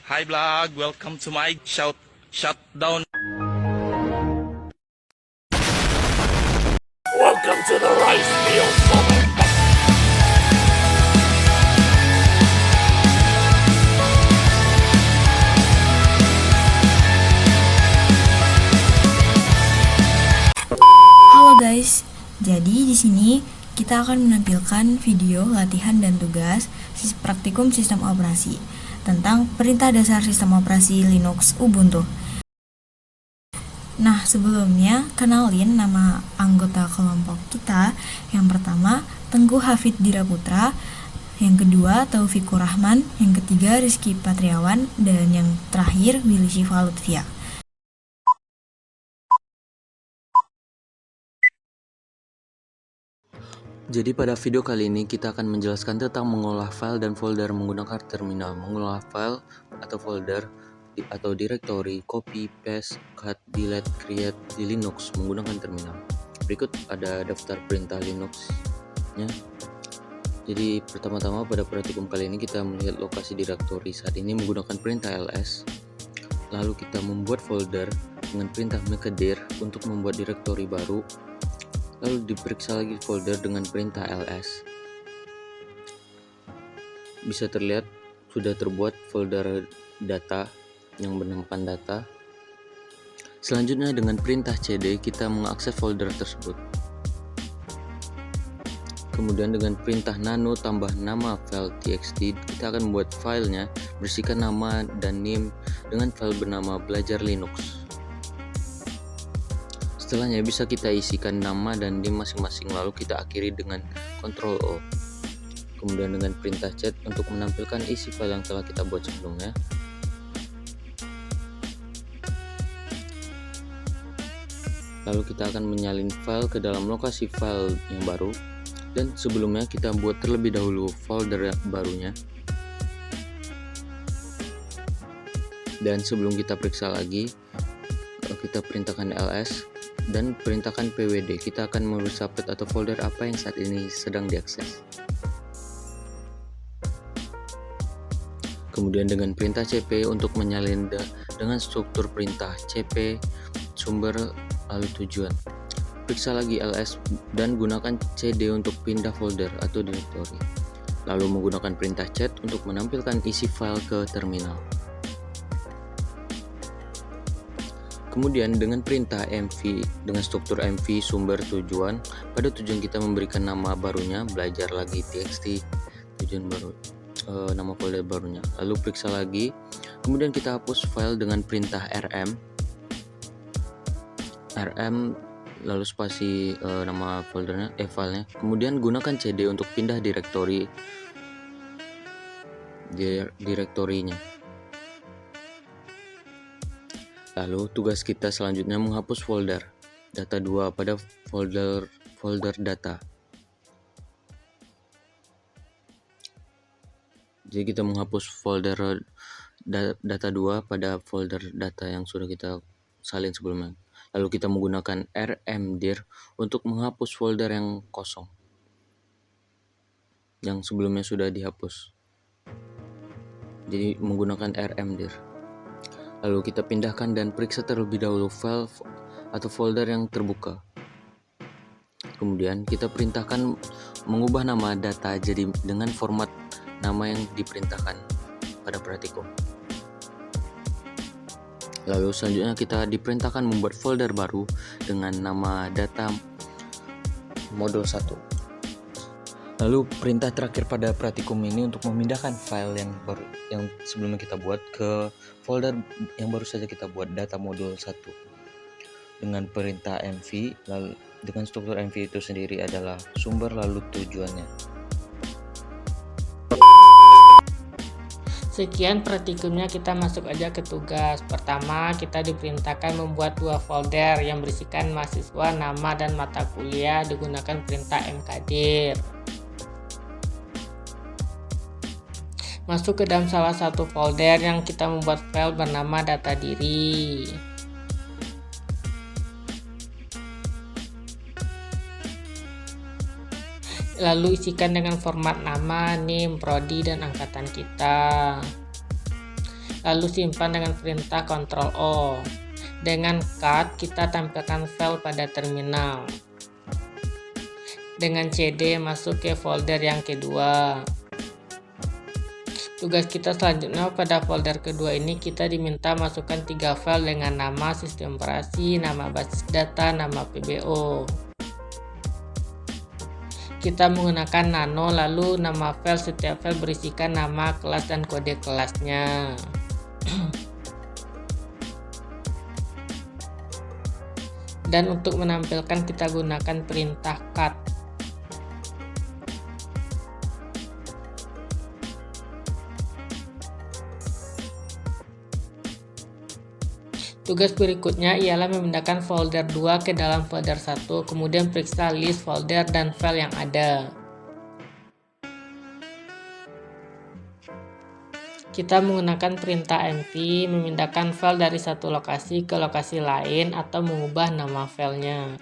Hi vlog, welcome to my shutdown. Welcome to the rice field. Halo guys, jadi di sini kita akan menampilkan video latihan dan tugas praktikum sistem operasi tentang perintah dasar sistem operasi Linux Ubuntu. Nah, sebelumnya kenalin nama anggota kelompok kita. Yang pertama, Tengku Hafid Diraputra, yang kedua Taufikur Rahman, yang ketiga Rizky Patriawan, dan yang terakhir Willy Syifa Lutfia. Jadi pada video kali ini kita akan menjelaskan tentang mengolah file dan folder menggunakan terminal. Mengolah file atau folder atau directory, copy, paste, cut, delete, create di Linux menggunakan terminal. Berikut ada daftar perintah Linux-nya. Jadi pertama-tama pada praktikum kali ini kita melihat lokasi directory saat ini menggunakan perintah ls. Lalu kita membuat folder dengan perintah mkdir untuk membuat directory baru. Lalu diperiksa lagi folder dengan perintah ls. Bisa terlihat sudah terbuat folder data yang bernamakan data. Selanjutnya dengan perintah cd kita mengakses folder tersebut. Kemudian dengan perintah nano tambah nama file txt kita akan membuat filenya berisikan nama dan name dengan file bernama belajar Linux. Setelahnya bisa kita isikan nama dan name masing-masing, lalu kita akhiri dengan Ctrl O. Kemudian dengan perintah chat untuk menampilkan isi file yang telah kita buat sebelumnya. Lalu kita akan menyalin file ke dalam lokasi file yang baru, dan sebelumnya kita buat terlebih dahulu folder barunya. Dan sebelum kita periksa lagi, kita perintahkan ls dan perintahkan pwd. Kita akan memberi subnet atau folder apa yang saat ini sedang diakses. Kemudian dengan perintah cp untuk menyalin dengan struktur perintah cp sumber lalu tujuan. Periksa lagi ls dan gunakan cd untuk pindah folder atau directory. Lalu menggunakan perintah chat untuk menampilkan isi file ke terminal. Kemudian dengan perintah mv dengan struktur mv sumber tujuan, pada tujuan kita memberikan nama barunya belajar lagi txt tujuan baru, nama folder barunya. Lalu periksa lagi, kemudian kita hapus file dengan perintah rm lalu spasi nama foldernya filenya. Kemudian gunakan cd untuk pindah direktorinya. Lalu tugas kita selanjutnya menghapus folder data 2 pada folder data. Jadi kita menghapus folder data 2 pada folder data yang sudah kita salin sebelumnya. Lalu kita menggunakan rmdir untuk menghapus folder yang kosong yang sebelumnya sudah dihapus. Jadi menggunakan rmdir. Lalu kita pindahkan dan periksa terlebih dahulu file atau folder yang terbuka. Kemudian kita perintahkan mengubah nama data jadi dengan format nama yang diperintahkan pada praktikum. Lalu selanjutnya kita diperintahkan membuat folder baru dengan nama data modul 1. Lalu perintah terakhir pada praktikum ini untuk memindahkan file yang sebelumnya kita buat ke folder yang baru saja kita buat, data modul 1. Dengan perintah mv, lalu dengan struktur mv itu sendiri adalah sumber lalu tujuannya. Sekian praktikumnya, kita masuk aja ke tugas. Pertama, kita diperintahkan membuat 2 folder yang berisikan mahasiswa, nama, dan mata kuliah digunakan perintah mkdir. Masuk ke dalam salah satu folder yang kita membuat file bernama data diri. Lalu isikan dengan format nama, name, prodi, dan angkatan kita. lalu simpan dengan perintah Ctrl O. Dengan cut, kita tampilkan file pada terminal. Dengan CD, masuk ke folder yang kedua. Tugas kita selanjutnya pada folder kedua ini, kita diminta masukkan 3 file dengan nama sistem operasi, nama basis data, nama PBO. Kita menggunakan nano, lalu nama file, setiap file berisikan nama kelas dan kode kelasnya. Dan untuk menampilkan kita gunakan perintah cut. Tugas berikutnya ialah memindahkan folder 2 ke dalam folder 1, kemudian periksa list folder dan file yang ada. Kita menggunakan perintah mv, memindahkan file dari satu lokasi ke lokasi lain atau mengubah nama filenya.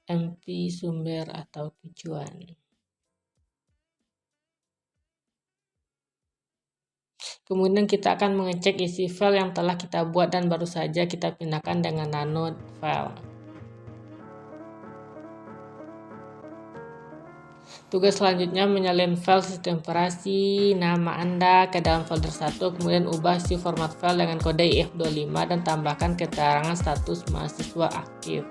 mv sumber atau tujuan. Kemudian kita akan mengecek isi file yang telah kita buat dan baru saja kita pindahkan dengan nano file. Tugas selanjutnya menyalin file sistem operasi nama Anda ke dalam folder 1, kemudian ubah isi format file dengan kode IF25 dan tambahkan keterangan status mahasiswa aktif.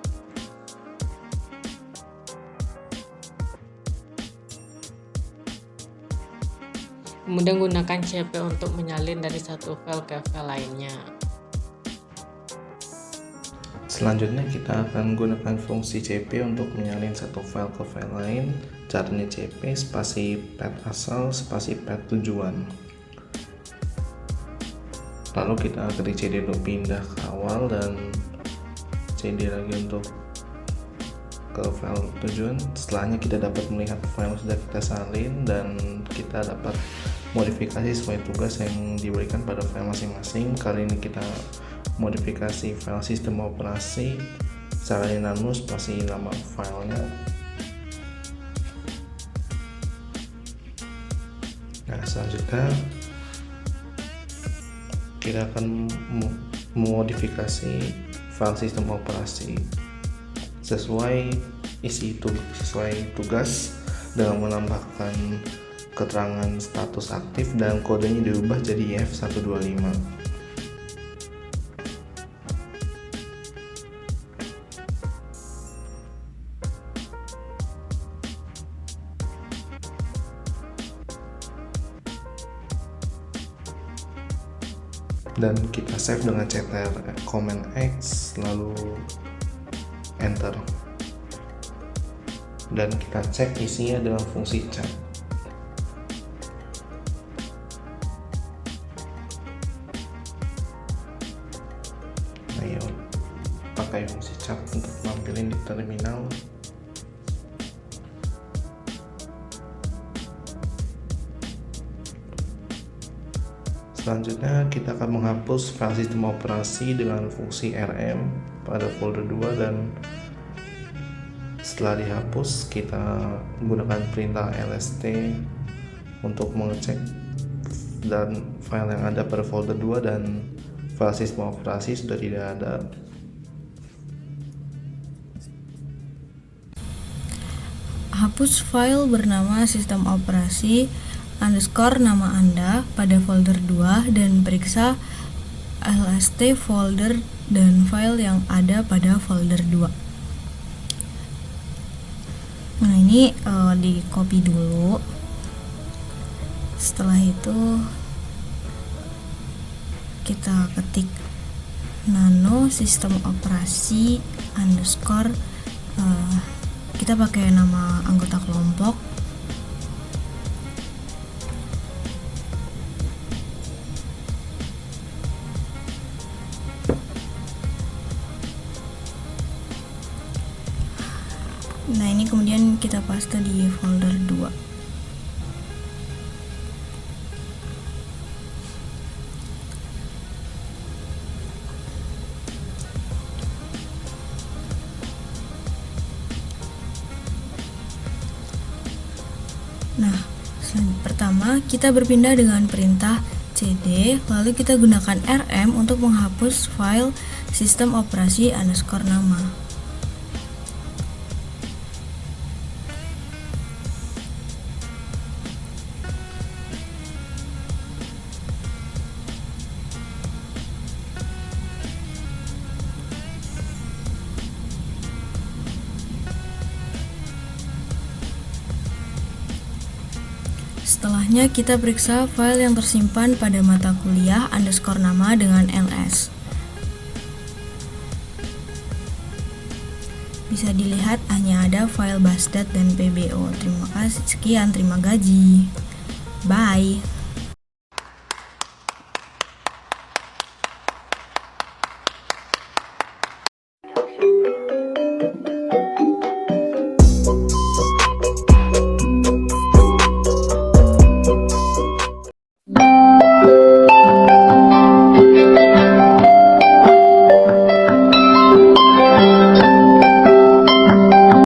Kemudian gunakan CP untuk menyalin dari satu file ke file lainnya. Selanjutnya kita akan gunakan fungsi CP untuk menyalin satu file ke file lain. Caranya CP spasi path asal spasi path tujuan. Lalu kita ketik CD untuk pindah ke awal dan CD lagi untuk ke file tujuan. Setelahnya kita dapat melihat file yang sudah kita salin dan kita dapat modifikasi sesuai tugas yang diberikan pada file masing-masing. Kali ini kita modifikasi file sistem operasi, salin nano spasi nama filenya. Nah, selanjutnya kita akan memodifikasi file sistem operasi sesuai isi itu, sesuai tugas, dengan menambahkan keterangan status aktif dan kodenya diubah jadi F125. Dan kita save dengan ctrl Command X lalu enter, dan kita cek isinya dengan fungsi chat. Ayo pakai fungsi chat untuk nampilin di terminal. Selanjutnya kita akan menghapus file sistem operasi dengan fungsi rm pada folder 2, dan setelah dihapus kita menggunakan perintah lst untuk mengecek dan file yang ada pada folder 2 dan file sistem operasi sudah tidak ada. Hapus file bernama sistem operasi underscore nama Anda pada folder 2 dan periksa lst folder dan file yang ada pada folder 2. Nah, ini di copy dulu. Setelah itu kita ketik nano sistem operasi underscore, kita pakai nama anggota kelompok. Nah, ini kemudian kita paste di folder 2. Nah, pertama kita berpindah dengan perintah cd, lalu kita gunakan rm untuk menghapus file sistem operasi underscore nama. Setelahnya kita periksa file yang tersimpan pada mata kuliah underscore nama dengan ls. Bisa dilihat hanya ada file basdat dan pbo. Terima kasih, sekian, terima gaji. Bye.